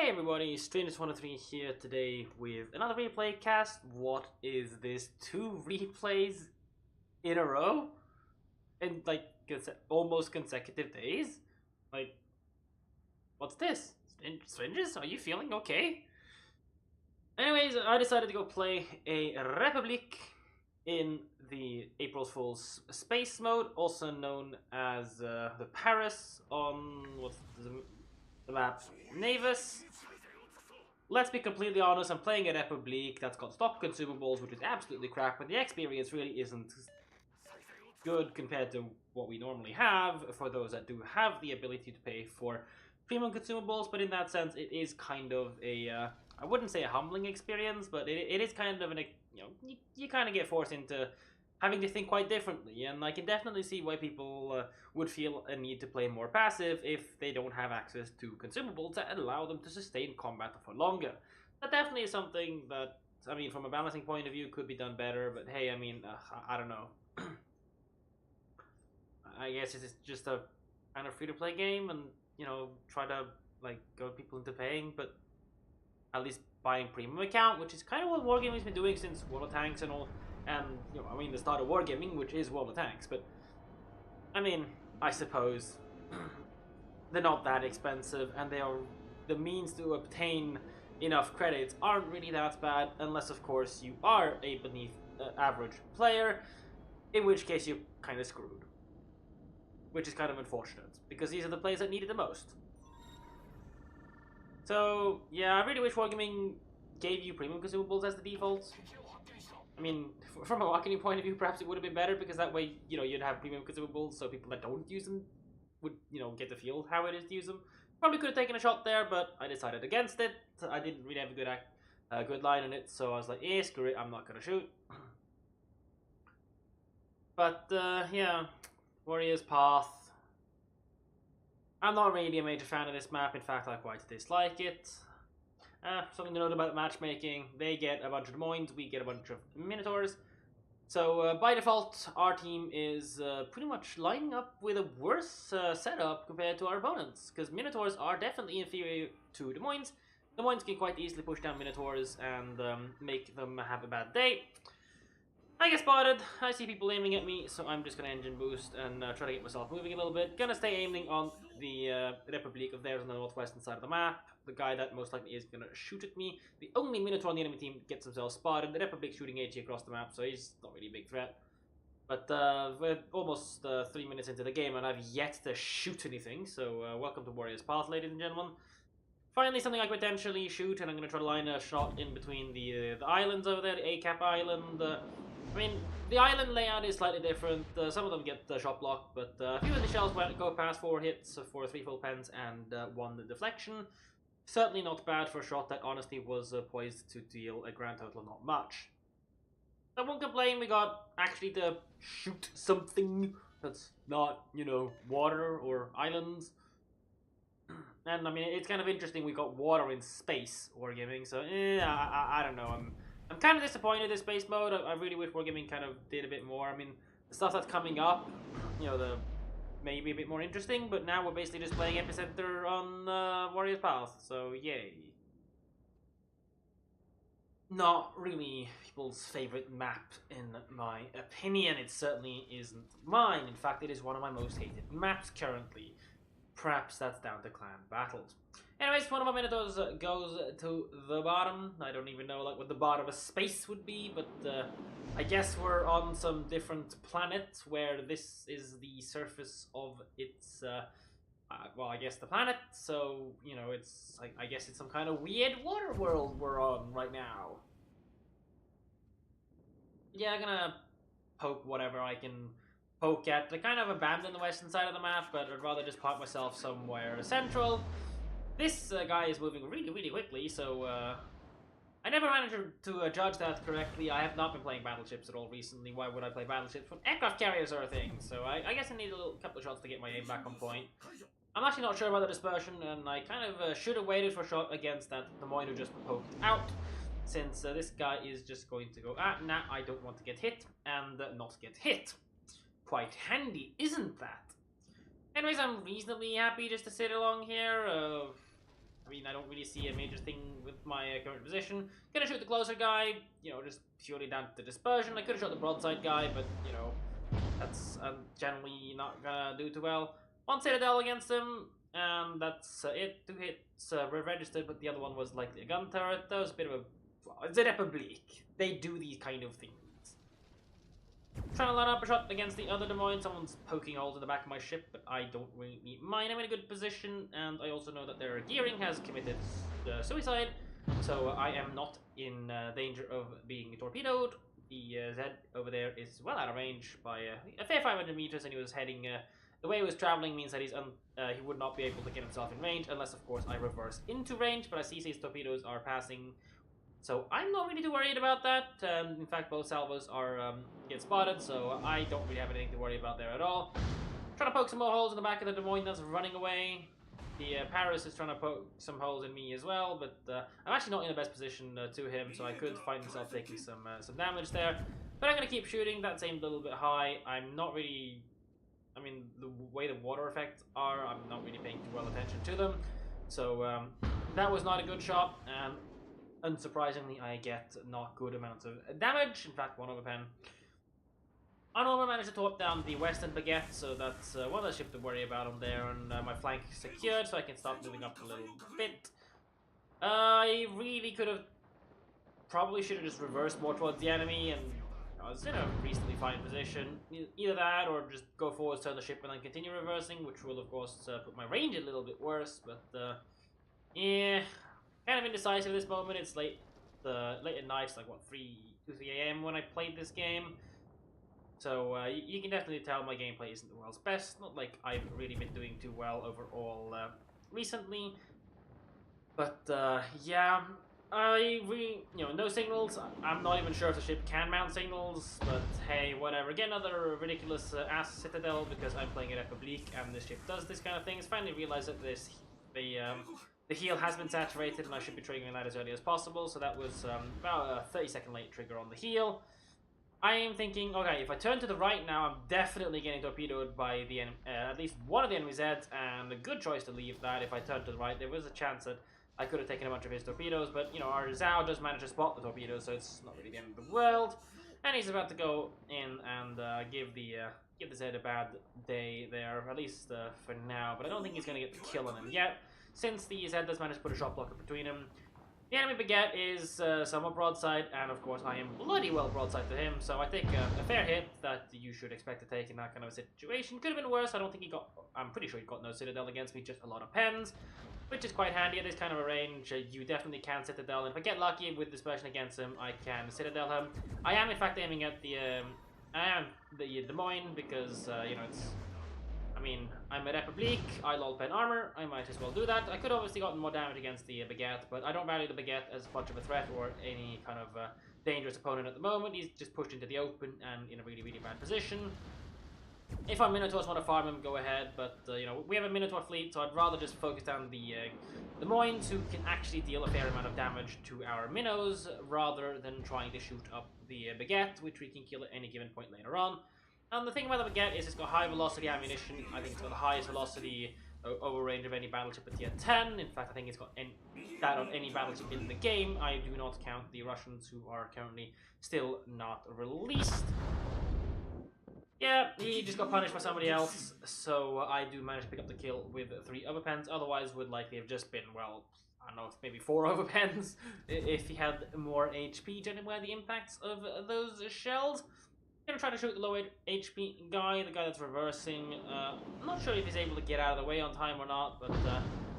Hey everybody, Strange103 here today with another replay cast. What is this? 2 replays in a row? In like almost consecutive days? Like, what's this? Strangers, are you feeling okay? Anyways, I decided to go play a Republique in the April Fool's Space mode, also known as the Paris on what's the map? Navis. Let's be completely honest, I'm playing a Republique that's got stock consumables, which is absolutely crap, but the experience really isn't good compared to what we normally have for those that do have the ability to pay for premium consumables. But in that sense, it is kind of a, I wouldn't say a humbling experience, but it is kind of you kind of get forced into having to think quite differently, and I can definitely see why people would feel a need to play more passive if they don't have access to consumables that allow them to sustain combat for longer. That definitely is something that, I mean, from a balancing point of view, could be done better, but hey, I mean, I don't know. I guess it's just a kind of free-to-play game, and, you know, try to, like, goad people into paying, but at least buying premium account, which is kind of what Wargaming's been doing since World of Tanks and all. And, you know, I mean, the start of Wargaming, which is World of Tanks, but, I mean, I suppose they're not that expensive, and they are, the means to obtain enough credits aren't really that bad, unless, of course, you are a beneath average player, in which case you're kind of screwed. Which is kind of unfortunate, because these are the players that need it the most. So, yeah, I really wish Wargaming gave you premium consumables as the default. I mean, from a marketing point of view, perhaps it would have been better, because that way, you know, you'd have premium consumables, so people that don't use them would, you know, get to feel how it is to use them. Probably could have taken a shot there, but I decided against it. I didn't really have a good line on it, so I was like, screw it, I'm not gonna shoot. But, yeah, Warrior's Path. I'm not really a major fan of this map, in fact, I quite dislike it. Something to note about matchmaking, they get a bunch of Des Moines, we get a bunch of Minotaurs. So by default, our team is pretty much lining up with a worse setup compared to our opponents, because Minotaurs are definitely inferior to Des Moines. Des Moines can quite easily push down Minotaurs and make them have a bad day. I get spotted, I see people aiming at me, so I'm just gonna engine boost and try to get myself moving a little bit. Gonna stay aiming on the Republique of theirs on the northwestern side of the map. The guy that most likely is gonna shoot at me. The only Minotaur on the enemy team gets himself spotted. The Republique shooting AT across the map, so he's not really a big threat. But we're almost 3 minutes into the game and I've yet to shoot anything, so welcome to Warrior's Path, ladies and gentlemen. Finally, something I could potentially shoot, and I'm gonna try to line a shot in between the islands over there, the A-Cap Island. I mean, the island layout is slightly different. Some of them get shot blocked, but a few of the shells go past 4 hits for 3 full pens and 1 deflection. Certainly not bad for a shot that honestly was poised to deal a grand total of not much. I won't complain, we got actually to shoot something that's not, you know, water or islands. And I mean, it's kind of interesting we got water in space Wargaming, so I don't know. I'm kind of disappointed in space mode. I really wish Wargaming kind of did a bit more. I mean, the stuff that's coming up, you know, the maybe a bit more interesting, but now we're basically just playing Epicenter on Warrior's Path, so yay. Not really people's favorite map, in my opinion. It certainly isn't mine. In fact, it is one of my most hated maps currently. Perhaps that's down to clan battles. Anyways, one of my Minotaurs goes to the bottom. I don't even know like what the bottom of space would be, but I guess we're on some different planet where this is the surface of its, well, I guess the planet. So, you know, it's like, I guess it's some kind of weird water world we're on right now. Yeah, I'm gonna poke whatever I can poke at. I kind of abandoned the western side of the map, but I'd rather just park myself somewhere central. This guy is moving really, really quickly, so I never managed to judge that correctly. I have not been playing Battleships at all recently. Why would I play Battleships when aircraft carriers are a thing? So I guess I need a couple of shots to get my aim back on point. I'm actually not sure about the dispersion, and I kind of should have waited for a shot against that Des Moines who just poked out, since this guy is just going to go, nah, I don't want to get hit, and not get hit. Quite handy, isn't that? Anyways, I'm reasonably happy just to sit along here. I mean, I don't really see a major thing with my current position. Gonna shoot the closer guy, you know, just purely down to dispersion. I could have shot the broadside guy, but, you know, that's generally not gonna do too well. One citadel against him, and that's it. 2 hits registered, but the other one was likely a gun turret. That was a bit of a... It's a Republique. They do these kind of things. Trying to line up a shot against the other Des Moines. Someone's poking holes in the back of my ship, but I don't really need mine. I'm in a good position, and I also know that their gearing has committed suicide, so I am not in danger of being torpedoed. The Z over there is well out of range by a fair 500 meters, and he was heading... the way he was traveling means that he would not be able to get himself in range, unless, of course, I reverse into range, but I see his torpedoes are passing... So I'm not really too worried about that. In fact, both salvos are get spotted, so I don't really have anything to worry about there at all. Trying to poke some more holes in the back of the Des Moines that's running away. The Paris is trying to poke some holes in me as well, but I'm actually not in the best position to him, so I could find myself taking some damage there. But I'm going to keep shooting. That's aimed a little bit high. I'm not really... I mean, the way the water effects are, I'm not really paying too well attention to them. So that was not a good shot, and unsurprisingly, I get not good amounts of damage. In fact, 1 over pen. Honorable managed to top down the western baguette, so that's one less ship to worry about on there, and my flank is secured, so I can start moving up a little bit. I really could have... Probably should have just reversed more towards the enemy, and I was in a reasonably fine position. Either that, or just go forwards, turn the ship, and then continue reversing, which will, of course, put my range a little bit worse, but yeah... Kind of indecisive at this moment. It's late at night. It's like, what, 2, 3 a.m. when I played this game. So you can definitely tell my gameplay isn't the world's best. Not like I've really been doing too well overall recently. But yeah, I really, you know, no signals. I'm not even sure if the ship can mount signals. But hey, whatever. Get another ridiculous ass citadel because I'm playing a Republique and this ship does this kind of things. Finally realized that the heal has been saturated and I should be triggering that as early as possible, so that was about a 30-second late trigger on the heal. I am thinking, okay, if I turn to the right now, I'm definitely getting torpedoed by the at least one of the enemy Zeds, and a good choice to leave that. If I turn to the right, there was a chance that I could have taken a bunch of his torpedoes, but, you know, our Zhao does manage to spot the torpedoes, so it's not really the end of the world. And he's about to go in and give the Zed a bad day there, at least for now, but I don't think he's going to get the kill on him yet, since the Zed does manage to put a shot blocker between him. The enemy baguette is somewhat broadside, and of course I am bloody well broadside to him, so I take a fair hit that you should expect to take in that kind of a situation. Could have been worse. I don't think he got... I'm pretty sure he got no citadel against me, just a lot of pens, which is quite handy at this kind of a range. You definitely can citadel, and if I get lucky with dispersion against him, I can citadel him. I am in fact aiming at the Des Moines, because you know, it's... I mean, I'm a Republique, I lol pen armor, I might as well do that. I could obviously gotten more damage against the baguette, but I don't value the baguette as much of a threat or any kind of dangerous opponent at the moment. He's just pushed into the open and in a really, really bad position. If our Minotaurs want to farm him, go ahead, but you know, we have a Minotaur fleet, so I'd rather just focus down the Des Moines, who can actually deal a fair amount of damage to our Minnows, rather than trying to shoot up the baguette, which we can kill at any given point later on. And the thing about the baguette is it's got high velocity ammunition. I think it's got the highest velocity over range of any battleship at tier 10. In fact, I think it's got that on any battleship in the game. I do not count the Russians, who are currently still not released. Yeah, he just got punished by somebody else, so I do manage to pick up the kill with 3 overpens. Otherwise, would likely have just been, well, I don't know, maybe 4 overpens if he had more HP, judging by the impacts of those shells. Gonna try to shoot the low HP guy, the guy that's reversing. I'm not sure if he's able to get out of the way on time or not, but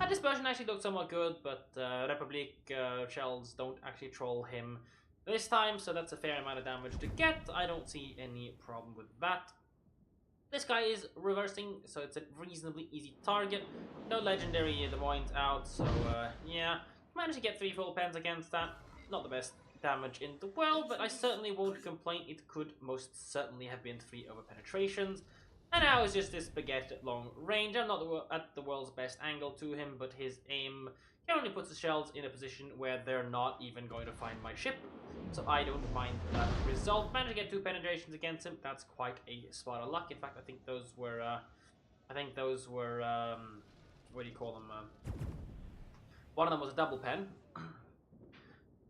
that dispersion actually looked somewhat good, but Republique shells don't actually troll him this time, so that's a fair amount of damage to get. I don't see any problem with that. This guy is reversing, so it's a reasonably easy target. No legendary Des Moines out, so yeah. Managed to get 3 full pens against that. Not the best damage in the world, but I certainly won't complain. It could most certainly have been 3 over penetrations. And now it's just this baguette at long range. I'm not at the world's best angle to him, but his aim currently puts the shells in a position where they're not even going to find my ship. So I don't mind that result. Managed to get 2 penetrations against him. That's quite a spot of luck. In fact, I think those were what do you call them? One of them was a double pen.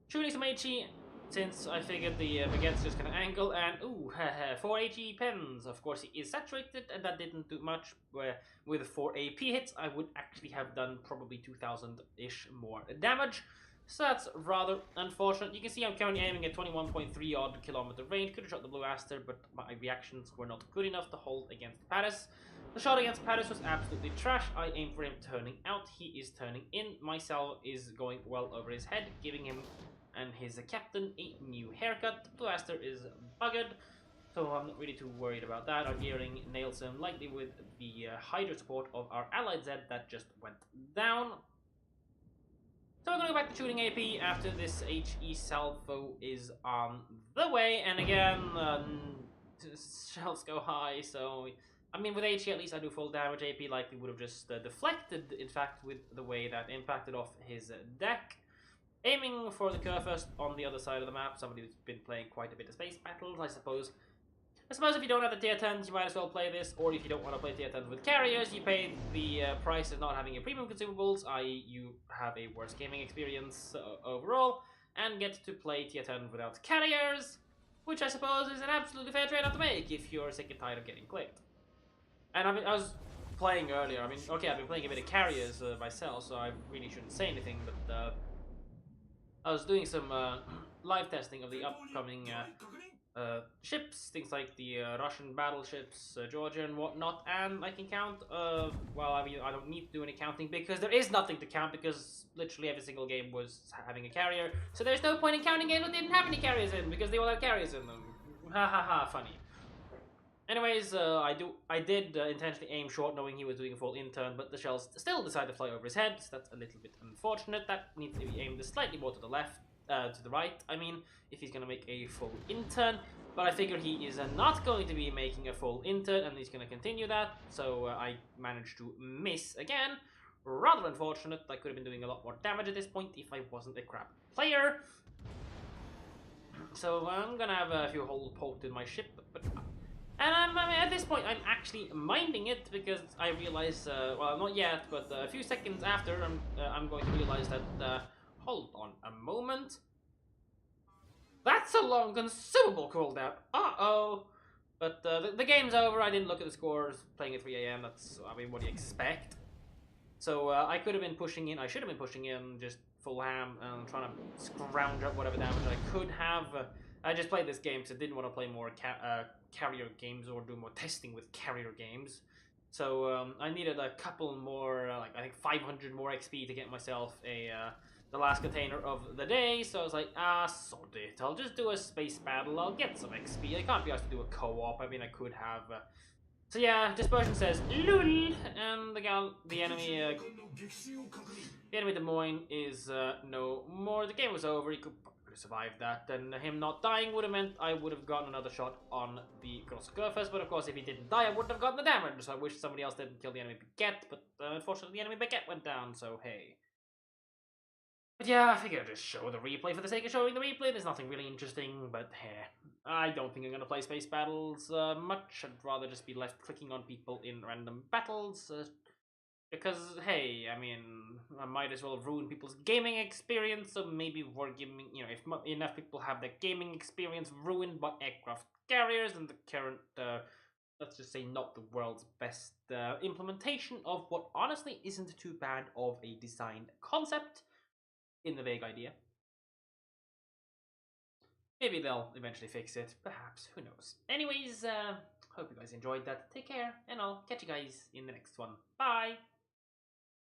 Shooting some HE, since I figured the baguette's just gonna angle, and ooh, 4 HE pens. Of course, he is saturated, and that didn't do much. With 4 AP hits, I would actually have done probably 2,000-ish more damage. So that's rather unfortunate. You can see I'm currently aiming at 21.3 odd kilometer range. Could have shot the Blue Aster, but my reactions were not good enough to hold against Paris. The shot against Paris was absolutely trash. I aimed for him turning out. He is turning in. My salvo is going well over his head, giving him and his captain a new haircut. Blue Aster is buggered, so I'm not really too worried about that. Our gearing nails him lightly with the Hydra support of our allied Z that just went down. So we're going to go back to shooting AP after this HE salvo is on the way. And again, shells go high, so I mean, with HE at least I do full damage. AP likely would have just deflected, in fact, with the way that impacted off his deck. Aiming for the Kurfürst on the other side of the map, somebody who's been playing quite a bit of space battles, I suppose. I suppose if you don't have the tier 10s, you might as well play this, or if you don't want to play tier 10s with carriers, you pay the price of not having your premium consumables, i.e. you have a worse gaming experience overall, and get to play tier 10 without carriers, which I suppose is an absolutely fair trade-off to make if you're sick and tired of getting clicked. And I mean, I was playing earlier, I mean, okay, I've been playing a bit of carriers myself, so I really shouldn't say anything, but I was doing some live testing of the upcoming ships, things like the Russian battleships, Georgia and whatnot, and I can count, well, I mean, I don't need to do any counting because there is nothing to count because literally every single game was having a carrier, so there's no point in counting games that didn't have any carriers in because they all had carriers in them. Ha ha ha, funny. Anyways, I did intentionally aim short knowing he was doing a full in-turn, but the shells still decided to fly over his head, so that's a little bit unfortunate. That needs to be aimed slightly more to the left, to the right, I mean, if he's going to make a full in-turn. But I figure he is not going to be making a full in-turn, and he's going to continue that, so I managed to miss again. Rather unfortunate. I could have been doing a lot more damage at this point if I wasn't a crap player. So I'm going to have a few holes poked in my ship, but and at this point, I'm actually minding it because I realize, well, not yet, but a few seconds after, I'm going to realize that, hold on a moment. That's a long consumable cooldown. Uh-oh. But the game's over. I didn't look at the scores. Playing at 3 AM, that's, I mean, what do you expect? So I could have been pushing in. I should have been pushing in just full ham and trying to scrounge up whatever damage I could have. I just played this game because I didn't want to play more carrier games or do more testing with carrier games. So I needed a couple more, like I think 500 more XP to get myself the last container of the day. So I was like, sod it. I'll just do a space battle. I'll get some XP. I can't be asked to do a co-op. I mean, I could have. So yeah, Dispersion says LUL, and the enemy Des Moines is no more. The game was over. He could have survived that, and him not dying would have meant I would have gotten another shot on the Kurfürst, but of course if he didn't die I wouldn't have gotten the damage, so I wish somebody else didn't kill the enemy baguette, but unfortunately the enemy baguette went down, so hey. But yeah, I figured I'd just show the replay for the sake of showing the replay. There's nothing really interesting, but hey, I don't think I'm going to play space battles much. I'd rather just be left clicking on people in random battles, because, hey, I mean, I might as well ruin people's gaming experience, so maybe we're giving, you know, if enough people have their gaming experience ruined by aircraft carriers and the current, let's just say, not the world's best implementation of what honestly isn't too bad of a design concept in the vague idea. Maybe they'll eventually fix it, perhaps, who knows. Anyways, hope you guys enjoyed that. Take care, and I'll catch you guys in the next one. Bye!